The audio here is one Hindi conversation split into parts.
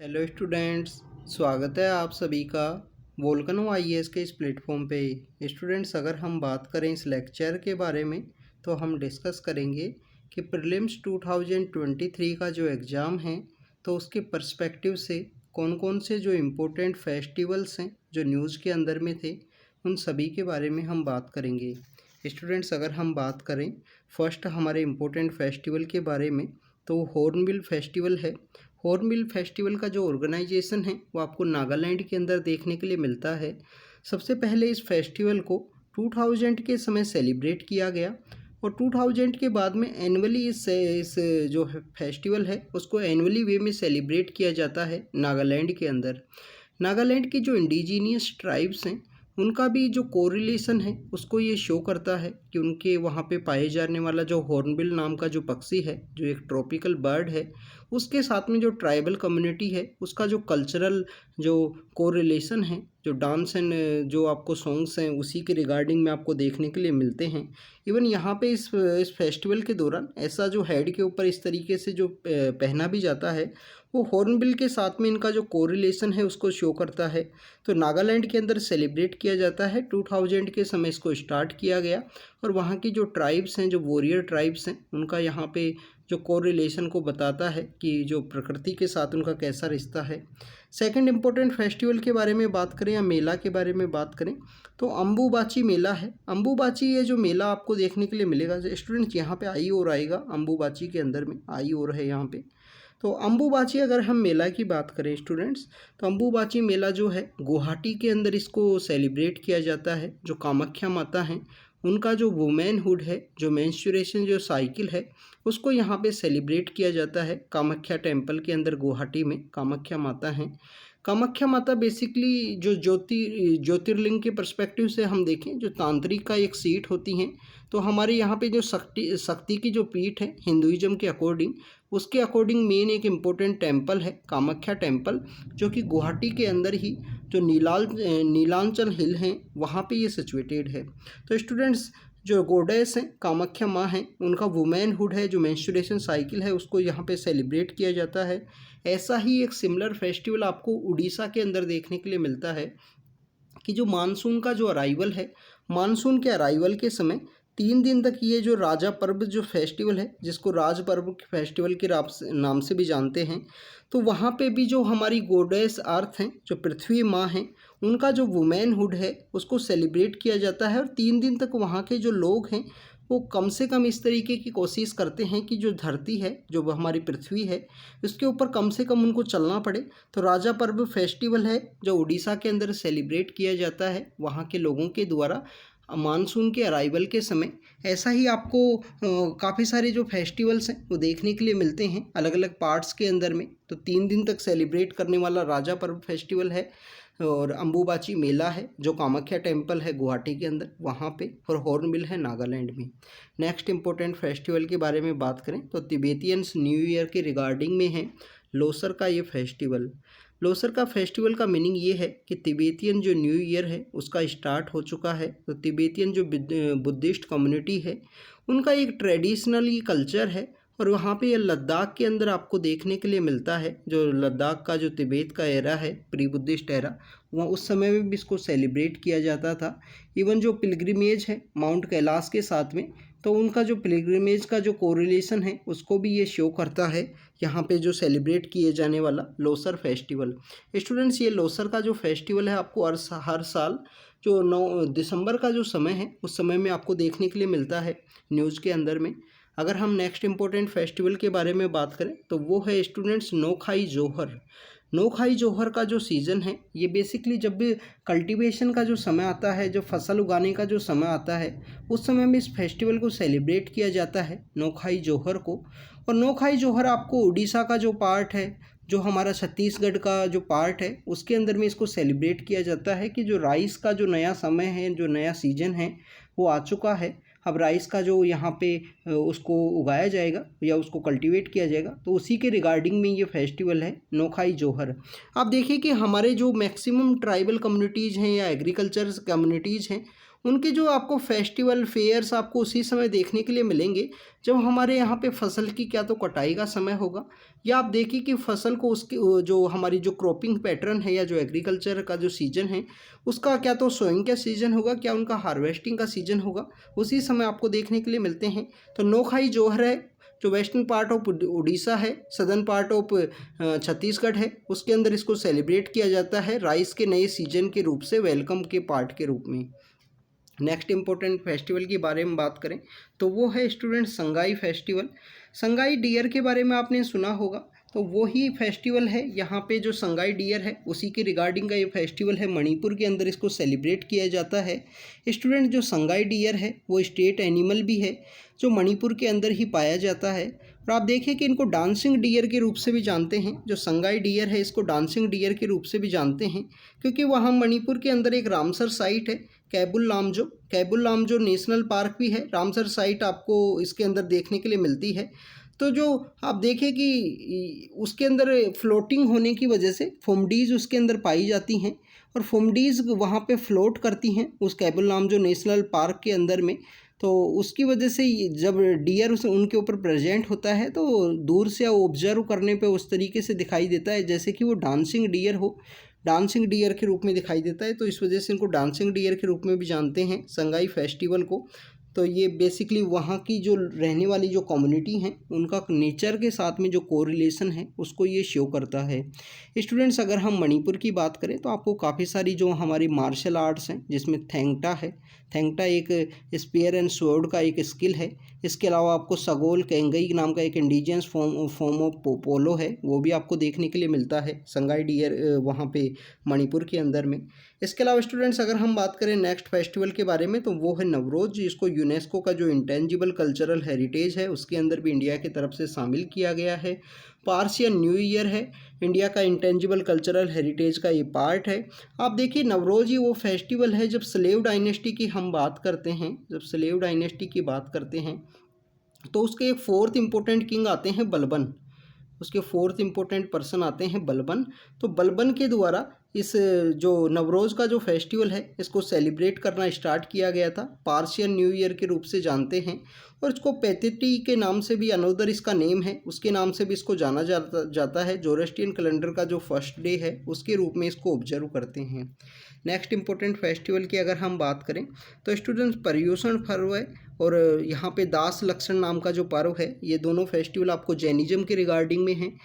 हेलो स्टूडेंट्स, स्वागत है आप सभी का वोल्केनो आईएएस के इस प्लेटफॉर्म पे। स्टूडेंट्स, अगर हम बात करें इस लेक्चर के बारे में तो हम डिस्कस करेंगे कि प्रीलिम्स 2023 का जो एग्ज़ाम है तो उसके पर्सपेक्टिव से कौन कौन से जो इम्पोर्टेंट फेस्टिवल्स हैं जो न्यूज़ के अंदर में थे उन सभी के बारे में हम बात करेंगे। स्टूडेंट्स, अगर हम बात करें फर्स्ट हमारे इम्पोर्टेंट फेस्टिवल के बारे में तो हॉर्नबिल फेस्टिवल है। हॉर्नबिल फेस्टिवल का जो ऑर्गेनाइजेशन है वो आपको नागालैंड के अंदर देखने के लिए मिलता है। सबसे पहले इस फेस्टिवल को 2000 के समय सेलिब्रेट किया गया और 2000 के बाद में एनुअली इस जो फेस्टिवल है उसको एनुअली वे में सेलिब्रेट किया जाता है नागालैंड के अंदर। नागालैंड के जो इंडिजीनियस ट्राइब्स हैं उनका भी जो कोरिलेशन है उसको ये शो करता है कि उनके वहाँ पे पाए जाने वाला जो हॉर्नबिल नाम का जो पक्षी है जो एक ट्रॉपिकल बर्ड है उसके साथ में जो ट्राइबल कम्युनिटी है उसका जो कल्चरल जो कोरिलेशन है, जो डांस एंड जो आपको सॉन्ग्स हैं उसी के रिगार्डिंग में आपको देखने के लिए मिलते हैं। इवन यहाँ पे इस फेस्टिवल के दौरान ऐसा जो हेड के ऊपर इस तरीके से जो पहना भी जाता है वो हॉर्नबिल के साथ में इनका जो कोरिलेशन है उसको शो करता है। तो नागालैंड के अंदर सेलिब्रेट किया जाता है। 2000 के समय इसको स्टार्ट किया गया और वहाँ की जो ट्राइब्स हैं, जो वॉरियर ट्राइब्स हैं, उनका यहाँ पे जो कोरिलेशन को बताता है कि जो प्रकृति के साथ उनका कैसा रिश्ता है। सेकंड इम्पोर्टेंट फेस्टिवल के बारे में बात करें या मेला के बारे में बात करें तो अम्बुबाची मेला है। अम्बुबाची ये जो मेला आपको देखने के लिए मिलेगा स्टूडेंट्स, यहाँ पे आई और आएगा अम्बुबाची के अंदर में आई और है यहाँ पे। तो अम्बुबाची अगर हम मेला की बात करें स्टूडेंट्स तो अम्बुबाची मेला जो है गुवाहाटी के अंदर इसको सेलिब्रेट किया जाता है। जो कामाख्या माता हैं उनका जो वुमेनहुड है, जो मेंस्ट्रुएशन जो साइकिल है उसको यहाँ पे सेलिब्रेट किया जाता है कामाख्या टेम्पल के अंदर। गुवाहाटी में कामाख्या माता हैं। कामाख्या माता बेसिकली जो ज्योतिर्लिंग के पर्सपेक्टिव से हम देखें जो तांत्रिक का एक सीट होती हैं तो हमारे यहाँ पे जो शक्ति की जो पीठ है हिंदुइज्म के अकॉर्डिंग, उसके अकॉर्डिंग मेन एक इम्पोर्टेंट टेम्पल है कामाख्या टेम्पल, जो कि गुवाहाटी के अंदर ही जो नीलांचल हिल हैं वहाँ पे ये सिचुएटेड है। तो स्टूडेंट्स, जो गोडेस हैं कामाख्या माँ हैं उनका वुमेनहुड है, जो मेंस्ट्रुएशन साइकिल है उसको यहाँ पे सेलिब्रेट किया जाता है। ऐसा ही एक सिमिलर फेस्टिवल आपको उड़ीसा के अंदर देखने के लिए मिलता है कि जो मानसून का जो अराइवल है, मानसून के अराइवल के समय 3 दिन तक ये जो राजा पर्व जो फेस्टिवल है जिसको राज पर्व फेस्टिवल के नाम से भी जानते हैं, तो वहाँ पे भी जो हमारी गोडेस अर्थ हैं, जो पृथ्वी माँ हैं, उनका जो वुमेनहुड है उसको सेलिब्रेट किया जाता है। और 3 दिन तक वहाँ के जो लोग हैं वो कम से कम इस तरीके की कोशिश करते हैं कि जो धरती है, जो हमारी पृथ्वी है, उसके ऊपर कम से कम उनको चलना पड़े। तो राजा पर्व फेस्टिवल है जो उड़ीसा के अंदर सेलिब्रेट किया जाता है वहाँ के लोगों के द्वारा मानसून के अराइवल के समय। ऐसा ही आपको काफ़ी सारे जो फेस्टिवल्स हैं वो देखने के लिए मिलते हैं अलग अलग पार्ट्स के अंदर में। तो 3 दिन तक सेलिब्रेट करने वाला राजा पर्व फेस्टिवल है और अम्बुबाची मेला है जो कामाख्या टेम्पल है गुवाहाटी के अंदर वहाँ पे, और हॉर्नबिल है नागालैंड में। नेक्स्ट इम्पोर्टेंट फेस्टिवल के बारे में बात करें तो तिबेतियंस न्यू ईयर के रिगार्डिंग में है लोसर का ये फेस्टिवल। लोसर का फेस्टिवल का मीनिंग ये है कि तिबेतियन जो न्यू ईयर है उसका स्टार्ट हो चुका है। तो तिबेतियन जो बुद्धिस्ट कम्युनिटी है उनका एक ट्रेडिशनल ये कल्चर है और वहाँ पे ये लद्दाख के अंदर आपको देखने के लिए मिलता है। जो लद्दाख का जो तिब्बत का एरा है, प्री बुद्धिस्ट एरा, वहाँ उस समय में भी इसको सेलिब्रेट किया जाता था। इवन जो पिलग्रिमेज है माउंट कैलाश के साथ में, तो उनका जो पिलग्रिमेज का जो कोरिलेशन है उसको भी ये शो करता है यहाँ पे जो सेलिब्रेट किए जाने वाला लोसर फेस्टिवल। स्टूडेंट्स, ये लोसर का जो फेस्टिवल है आपको हर साल जो 9 दिसंबर का जो समय है उस समय में आपको देखने के लिए मिलता है न्यूज़ के अंदर में। अगर हम नेक्स्ट इम्पोर्टेंट फेस्टिवल के बारे में बात करें तो वो है स्टूडेंट्स नोखाई जोहर। नोखाई जोहर का जो सीज़न है ये बेसिकली जब भी कल्टीवेशन का जो समय आता है, जो फसल उगाने का जो समय आता है, उस समय में इस फेस्टिवल को सेलिब्रेट किया जाता है नोखाई जोहर को। और नोखाई जोहर आपको उड़ीसा का जो पार्ट है, जो हमारा छत्तीसगढ़ का जो पार्ट है, उसके अंदर में इसको सेलिब्रेट किया जाता है कि जो राइस का जो नया समय है, जो नया सीजन है वो आ चुका है। अब राइस का जो यहाँ पे उसको उगाया जाएगा या उसको कल्टीवेट किया जाएगा, तो उसी के रिगार्डिंग में ये फेस्टिवल है नोखाई जोहर। आप देखिए कि हमारे जो मैक्सिमम ट्राइबल कम्युनिटीज़ हैं या एग्रीकल्चर कम्युनिटीज़ हैं उनके जो आपको फेस्टिवल फेयर्स आपको उसी समय देखने के लिए मिलेंगे जब हमारे यहाँ पे फसल की क्या तो कटाई का समय होगा, या आप देखिए कि फसल को उसकी जो हमारी जो क्रॉपिंग पैटर्न है या जो एग्रीकल्चर का जो सीजन है उसका क्या तो सोइंग का सीजन होगा, क्या उनका हार्वेस्टिंग का सीजन होगा, उसी समय आपको देखने के लिए मिलते हैं। तो नोखाई जोहर है जो वेस्टर्न पार्ट ऑफ उड़ीसा है, सदर्न पार्ट ऑफ छत्तीसगढ़ है, उसके अंदर इसको सेलिब्रेट किया जाता है राइस के नए सीजन के रूप से, वेलकम के पार्ट के रूप में। नेक्स्ट इम्पोर्टेंट फेस्टिवल के बारे में बात करें तो वो है student Sangai festival. Sangai deer के बारे में आपने सुना होगा, तो वो ही फेस्टिवल है यहाँ पे जो संगाई डियर है उसी के रिगार्डिंग का ये फेस्टिवल है। मणिपुर के अंदर इसको सेलिब्रेट किया जाता है। स्टूडेंट जो संगाई डियर है वो स्टेट एनिमल भी है जो मणिपुर के अंदर ही पाया जाता है। और आप देखिए कि इनको डांसिंग डियर के रूप से भी जानते हैं। जो संगाई डियर है इसको डांसिंग डियर के रूप से भी जानते हैं क्योंकि वहाँ मणिपुर के अंदर एक रामसर साइट है, कैबुल लामजो नेशनल पार्क भी है। रामसर साइट आपको इसके अंदर देखने के लिए मिलती है। तो जो आप देखें कि उसके अंदर फ्लोटिंग होने की वजह से फोमडीज़ उसके अंदर पाई जाती हैं और फोमडीज़ वहाँ पे फ्लोट करती हैं उस कैबुल लामजो नेशनल पार्क के अंदर में। तो उसकी वजह से जब डियर उनके ऊपर प्रेजेंट होता है तो दूर से ऑब्जर्व करने पे उस तरीके से दिखाई देता है जैसे कि वो डांसिंग डियर हो, डांसिंग डियर के रूप में दिखाई देता है। तो इस वजह से इनको डांसिंग डियर के रूप में भी जानते हैं संगाई फेस्टिवल को। तो ये बेसिकली वहाँ की जो रहने वाली जो कम्युनिटी हैं उनका नेचर के साथ में जो कोरिलेशन है उसको ये शो करता है। स्टूडेंट्स अगर हम मणिपुर की बात करें तो आपको काफ़ी सारी जो हमारी मार्शल आर्ट्स हैं जिसमें थेंगटा है, थेंगटा एक स्पेयर एंड स्वॉर्ड का एक स्किल है। इसके अलावा आपको सगोल केंगई नाम का एक इंडिजियस फॉर्म ऑफ पोलो है, वो भी आपको देखने के लिए मिलता है संगाई डियर वहाँ पे मणिपुर के अंदर में। इसके अलावा स्टूडेंट्स अगर हम बात करें नेक्स्ट फेस्टिवल के बारे में तो वो है नवरोज, जिसको यूनेस्को का जो इंटेंजिबल कल्चरल हेरिटेज है उसके अंदर भी इंडिया की तरफ से शामिल किया गया है। पार्सियन न्यू ईयर है, इंडिया का इंटेंजिबल कल्चरल हेरिटेज का ये पार्ट है। आप देखिए नवरोज ही वो फेस्टिवल है जब स्लेव डायनेस्टी की हम बात करते हैं, जब स्लेव डायनेस्टी की बात करते हैं तो उसके एक फोर्थ इंपॉर्टेंट किंग आते हैं बलबन, उसके फोर्थ इंपॉर्टेंट पर्सन आते हैं बलबन। तो बलबन के द्वारा इस जो नवरोज़ का जो फेस्टिवल है इसको सेलिब्रेट करना स्टार्ट किया गया था, पार्शियन न्यू ईयर के रूप से जानते हैं। और इसको पेतिटी के नाम से भी अनोदर इसका नेम है, उसके नाम से भी इसको जाना जाता है। जोरेस्ट्रियन कैलेंडर का जो फर्स्ट डे है उसके रूप में इसको ऑब्जर्व करते हैं। नेक्स्ट इंपॉर्टेंट फेस्टिवल की अगर हम बात करें तो स्टूडेंट्स पर्यूषण पर्व है और यहाँ पे दास लक्षण नाम का जो पर्व है, ये दोनों फेस्टिवल आपको जैनिज्म के रिगार्डिंग में हैं।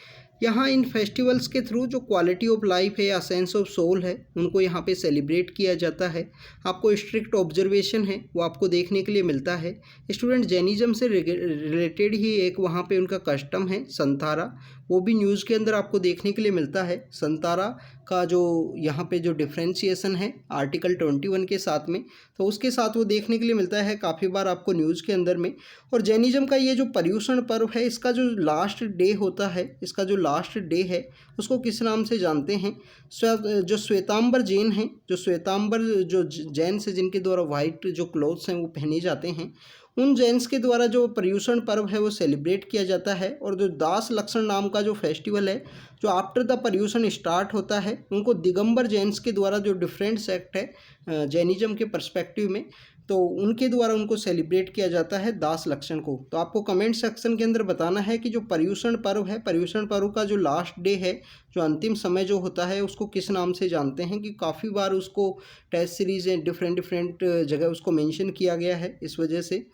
यहाँ इन फेस्टिवल्स के थ्रू जो क्वालिटी ऑफ लाइफ है या सेंस ऑफ सोल है उनको यहाँ पे सेलिब्रेट किया जाता है। आपको स्ट्रिक्ट ऑब्जर्वेशन है वो आपको देखने के लिए मिलता है। स्टूडेंट जैनिज्म से रिलेटेड ही एक वहाँ पे उनका कस्टम है संतारा, वो भी न्यूज़ के अंदर आपको देखने के लिए मिलता है। संतारा का जो यहाँ पे जो डिफ्रेंशिएशन है आर्टिकल 21 के साथ में, तो उसके साथ वो देखने के लिए मिलता है काफ़ी बार आपको न्यूज़ के अंदर में। और जैनिज्म का ये जो पर्यूषण पर्व है इसका जो लास्ट डे होता है, इसका जो लास्ट डे है उसको किस नाम से जानते हैं? जो श्वेतांबर जैन हैं, जो श्वेतांबर जो जैन से जिनके द्वारा वाइट जो क्लोथ्स हैं वो पहने जाते हैं, उन जैन्स के द्वारा जो पर्यूषण पर्व है वो सेलिब्रेट किया जाता है। और जो दास लक्षण नाम का जो फेस्टिवल है जो आफ्टर द पर्यूषण स्टार्ट होता है, उनको दिगंबर जैन्स के द्वारा जो डिफरेंट सेक्ट है जैनिज्म के पर्सपेक्टिव में, तो उनके द्वारा उनको सेलिब्रेट किया जाता है दास लक्षण को। तो आपको कमेंट सेक्शन के अंदर बताना है कि जो पर्यूषण पर्व है, पर्यूषण पर्व का जो लास्ट डे है, जो अंतिम समय जो होता है उसको किस नाम से जानते हैं, कि काफ़ी बार उसको टेस्ट सीरीज़ में डिफरेंट जगह उसको मेंशन किया गया है इस वजह से।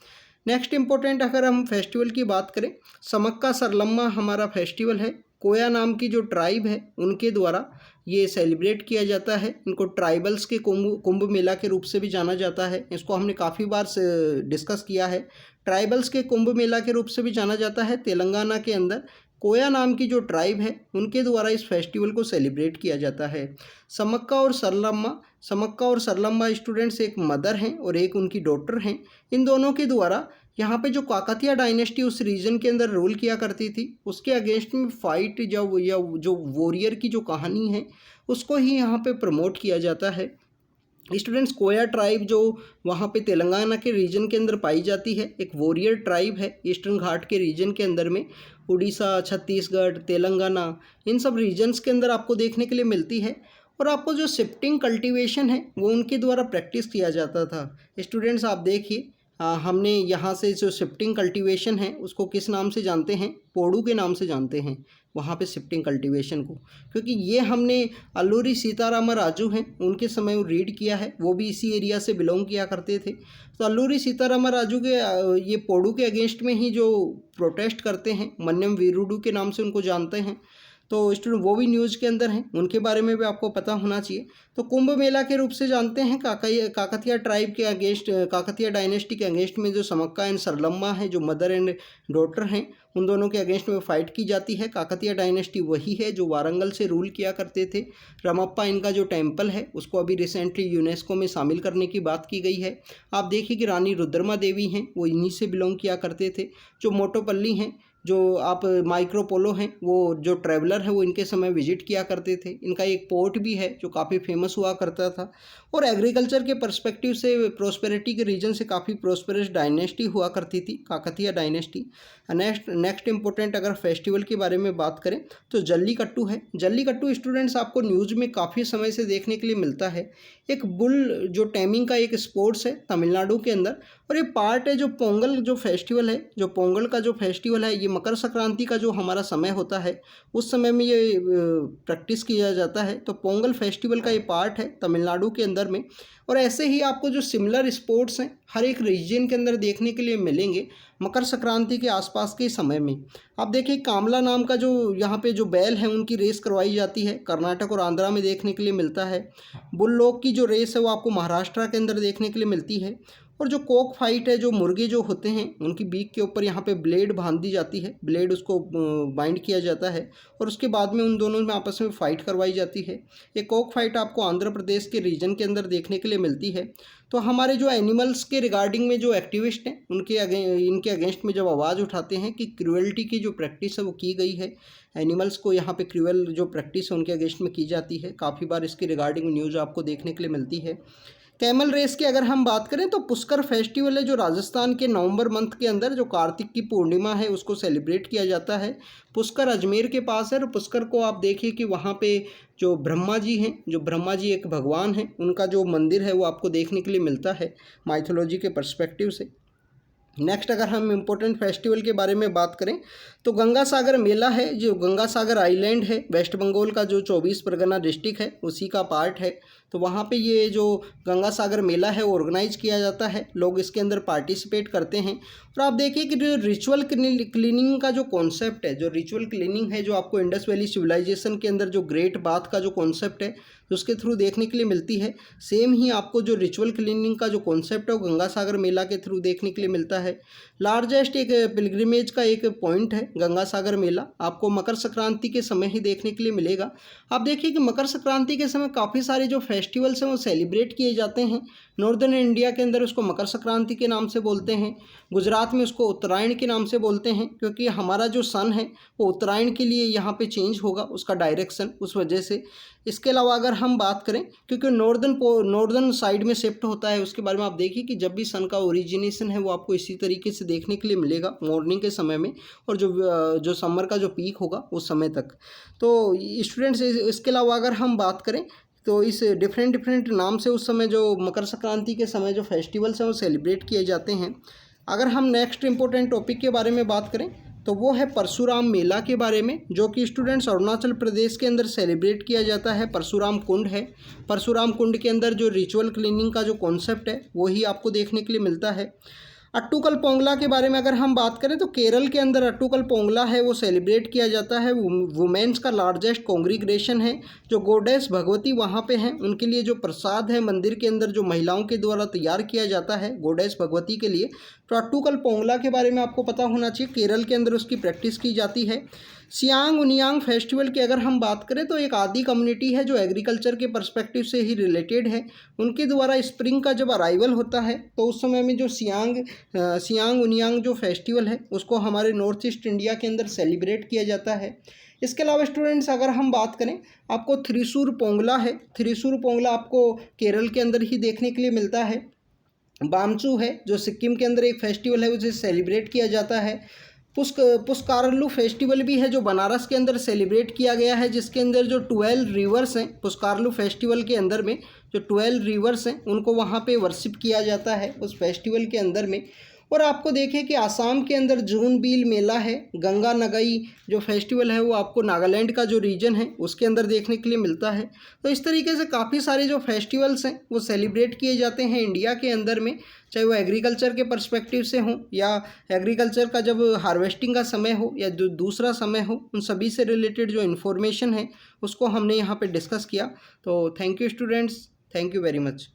नेक्स्ट इम्पोर्टेंट अगर हम फेस्टिवल की बात करें, समक्का सरलम्मा हमारा फेस्टिवल है। कोया नाम की जो ट्राइब है उनके द्वारा ये सेलिब्रेट किया जाता है। इनको ट्राइबल्स के कुंभ मेला के रूप से भी जाना जाता है, इसको हमने काफ़ी बार से डिस्कस किया है। ट्राइबल्स के कुंभ मेला के रूप से भी जाना जाता है। तेलंगाना के अंदर कोया नाम की जो ट्राइब है उनके द्वारा इस फेस्टिवल को सेलिब्रेट किया जाता है। समक्का और सरलम्मा स्टूडेंट्स एक मदर हैं और एक उनकी डॉटर हैं। इन दोनों के द्वारा यहाँ पे जो काकतिया डायनेस्टी उस रीजन के अंदर रूल किया करती थी उसके अगेंस्ट में फाइट या जो वॉरियर की जो कहानी है उसको ही यहाँ पे प्रमोट किया जाता है। स्टूडेंट्स कोया ट्राइब जो वहाँ पे तेलंगाना के रीजन के अंदर पाई जाती है, एक वॉरियर ट्राइब है ईस्टर्न घाट के रीजन के अंदर में। उड़ीसा, छत्तीसगढ़, तेलंगाना इन सब रीजन्स के अंदर आपको देखने के लिए मिलती है। और आपको जो शिफ्टिंग कल्टीवेशन है वो उनके द्वारा प्रैक्टिस किया जाता था। स्टूडेंट्स आप देखिए, हमने यहाँ से जो शिफ्टिंग कल्टीवेशन है उसको किस नाम से जानते हैं, पोड़ू के नाम से जानते हैं वहाँ पे शिफ्टिंग कल्टीवेशन को, क्योंकि ये हमने अल्लूरी सीताराम राजू हैं उनके समय वो रीड किया है, वो भी इसी एरिया से बिलोंग किया करते थे। तो अल्लूरी सीताराम राजू के ये पोड़ू के अगेंस्ट में ही जो प्रोटेस्ट करते हैं, मन्यम वीरुडू के नाम से उनको जानते हैं, तो स्टूडेंट वो भी न्यूज़ के अंदर हैं, उनके बारे में भी आपको पता होना चाहिए। तो कुंभ मेला के रूप से जानते हैं काकतिया ट्राइब के अगेंस्ट, काकतिया डायनेस्टी के अगेंस्ट में जो समक्का एंड सरलम्मा है, जो मदर एंड डॉटर हैं, उन दोनों के अगेंस्ट में फाइट की जाती है। काकतिया डायनेस्टी वही है जो वारंगल से रूल किया करते थे। रमप्पा इनका जो टेम्पल है उसको अभी रिसेंटली यूनेस्को में शामिल करने की बात की गई है। आप देखिए कि रानी रुद्रमा देवी हैं, वो इन्हीं से बिलोंग किया करते थे। जो मोटोपल्ली हैं, जो आप माइक्रोपोलो हैं, वो जो ट्रैवलर है वो इनके समय विजिट किया करते थे। इनका एक पोर्ट भी है जो काफ़ी फेमस हुआ करता था, और एग्रीकल्चर के पर्सपेक्टिव से प्रोस्पेरिटी के रीजन से काफ़ी प्रोस्पेरस डायनेस्टी हुआ करती थी काकतिया डायनेस्टी। नेक्स्ट इंपॉर्टेंट अगर फेस्टिवल के बारे में बात करें तो जल्लीकट्टू है। जल्लीकट्टू स्टूडेंट्स आपको न्यूज़ में काफ़ी समय से देखने के लिए मिलता है। एक बुल जो टेमिंग का एक स्पोर्ट्स है तमिलनाडु के अंदर, और ये पार्ट है जो पोंगल जो फेस्टिवल है, जो पोंगल का जो फेस्टिवल है, ये मकर संक्रांति का जो हमारा समय होता है उस समय में ये प्रैक्टिस किया जाता है। तो पोंगल फेस्टिवल का ये पार्ट है तमिलनाडु के अंदर में। और ऐसे ही आपको जो सिमिलर स्पोर्ट्स हैं हर एक रीजन के अंदर देखने के लिए मिलेंगे मकर संक्रांति के आसपास के समय में। आप देखिए कामला नाम का जो यहाँ पे जो बैल है उनकी रेस करवाई जाती है, कर्नाटक और आंध्रा में देखने के लिए मिलता है। बुल की जो रेस है वो आपको महाराष्ट्र के अंदर देखने के लिए मिलती है। और जो कॉक फाइट है, जो मुर्गे जो होते हैं उनकी बीक के ऊपर यहाँ पे ब्लेड बांध दी जाती है, ब्लेड उसको बाइंड किया जाता है और उसके बाद में उन दोनों में आपस में फ़ाइट करवाई जाती है। ये कॉक फाइट आपको आंध्र प्रदेश के रीजन के अंदर देखने के लिए मिलती है। तो हमारे जो एनिमल्स के रिगार्डिंग में जो एक्टिविस्ट हैं इनके अगेंस्ट में जब आवाज़ उठाते हैं कि क्रूअल्टी की जो प्रैक्टिस है वो की गई है, एनिमल्स को यहाँ पे क्रूअल जो प्रैक्टिस है उनके अगेंस्ट में की जाती है, काफ़ी बार इसके रिगार्डिंग न्यूज़ आपको देखने के लिए मिलती है। कैमल रेस की अगर हम बात करें तो पुष्कर फेस्टिवल है जो राजस्थान के नवंबर मंथ के अंदर जो कार्तिक की पूर्णिमा है उसको सेलिब्रेट किया जाता है। पुष्कर अजमेर के पास है और पुष्कर को आप देखिए कि वहाँ पे जो ब्रह्मा जी हैं, जो ब्रह्मा जी एक भगवान हैं, उनका जो मंदिर है वो आपको देखने के लिए मिलता है माइथोलॉजी के पर्सपेक्टिव से। नेक्स्ट अगर हम इम्पोर्टेंट फेस्टिवल के बारे में बात करें तो गंगा सागर मेला है, जो गंगा सागर आइलैंड है वेस्ट बंगाल का जो 24 परगना डिस्ट्रिक्ट है उसी का पार्ट है। तो वहाँ पे ये जो गंगा सागर मेला है वो ऑर्गेनाइज किया जाता है, लोग इसके अंदर पार्टिसिपेट करते हैं। और आप देखिए कि जो रिचुअल क्लीनिंग का जो कॉन्सेप्ट है, जो रिचुअल क्लीनिंग है जो आपको इंडस वैली सिविलाइजेशन के अंदर जो ग्रेट बाथ का जो कॉन्सेप्ट है उसके थ्रू देखने के लिए मिलती है, सेम ही आपको जो रिचुअल क्लीनिंग का जो कॉन्सेप्ट है वो गंगा सागर मेला के थ्रू देखने के लिए मिलता है। लार्जेस्ट एक पिलग्रिमेज का एक पॉइंट है गंगा सागर मेला, आपको मकर संक्रांति के समय ही देखने के लिए मिलेगा। आप देखिए कि मकर संक्रांति के समय काफ़ी सारे जो फेस्टिवल्स हैं वो सेलिब्रेट किए जाते हैं। नॉर्दर्न इंडिया के अंदर उसको मकर संक्रांति के नाम से बोलते हैं, गुजरात में उसको उत्तरायण के नाम से बोलते हैं, क्योंकि हमारा जो सन है वो उत्तरायण के लिए यहाँ पे चेंज होगा उसका डायरेक्शन, उस वजह से। इसके अलावा अगर हम बात करें क्योंकि नॉर्दर्न साइड में शिफ्ट होता है, उसके बारे में आप देखिए कि जब भी सन का ओरिजिनेशन है वो आपको इसी तरीके से देखने के लिए मिलेगा मॉर्निंग के समय में, और जो समर का जो पीक होगा उस समय तक। तो स्टूडेंट्स इसके अलावा अगर हम बात करें तो इस डिफरेंट नाम से उस समय जो मकर संक्रांति के समय जो फेस्टिवल्स हैं वो सेलिब्रेट किए जाते हैं। अगर हम नेक्स्ट इम्पोर्टेंट टॉपिक के बारे में बात करें तो वो है परशुराम मेला के बारे में, जो कि स्टूडेंट्स अरुणाचल प्रदेश के अंदर सेलिब्रेट किया जाता है। परशुराम कुंड है, परशुराम कुंड के अंदर जो रिचुअल क्लीनिंग का जो कॉन्सेप्ट है वही आपको देखने के लिए मिलता है। अट्टूकल पोंगला के बारे में अगर हम बात करें तो केरल के अंदर अट्टूकल पोंगला है वो सेलिब्रेट किया जाता है। वुमेन्स का लार्जेस्ट कॉन्ग्रीग्रेशन है, जो गॉडेस भगवती वहाँ पे हैं उनके लिए जो प्रसाद है मंदिर के अंदर जो महिलाओं के द्वारा तैयार किया जाता है गॉडेस भगवती के लिए। तो अट्टूकल पोंगला के बारे में आपको पता होना चाहिए, केरल के अंदर उसकी प्रैक्टिस की जाती है। सियांग उनियांग फेस्टिवल की अगर हम बात करें तो एक आदि कम्युनिटी है जो एग्रीकल्चर के पर्सपेक्टिव से ही रिलेटेड है। उनके द्वारा स्प्रिंग का जब अराइवल होता है तो उस समय में जो सियांग उनियांग जो फेस्टिवल है उसको हमारे नॉर्थ ईस्ट इंडिया के अंदर सेलिब्रेट किया जाता है। इसके अलावा स्टूडेंट्स अगर हम बात करें आपको थ्रिशूर पोंगला है, थ्रिशूर पोंगला आपको केरल के अंदर ही देखने के लिए मिलता है। बामचू है जो सिक्किम के अंदर एक फेस्टिवल है उसे सेलिब्रेट किया जाता है। पुष्कारलू फेस्टिवल भी है जो बनारस के अंदर सेलिब्रेट किया गया है, जिसके अंदर जो 12 रिवर्स हैं, पुष्कारलू फेस्टिवल के अंदर में जो 12 रिवर्स हैं उनको वहाँ पे वर्शिप किया जाता है उस फेस्टिवल के अंदर में। और आपको देखें कि आसाम के अंदर जूनबिल मेला है, गंगा नगई जो फेस्टिवल है वो आपको नागालैंड का जो रीजन है उसके अंदर देखने के लिए मिलता है। तो इस तरीके से काफ़ी सारे जो फेस्टिवल्स हैं वो सेलिब्रेट किए जाते हैं इंडिया के अंदर में, चाहे वो एग्रीकल्चर के पर्सपेक्टिव से हो या एग्रीकल्चर का जब हार्वेस्टिंग का समय हो या दूसरा समय हो, उन सभी से रिलेटेड जो इन्फॉर्मेशन है उसको हमने यहाँ पे डिस्कस किया। तो thank you students, thank you very much.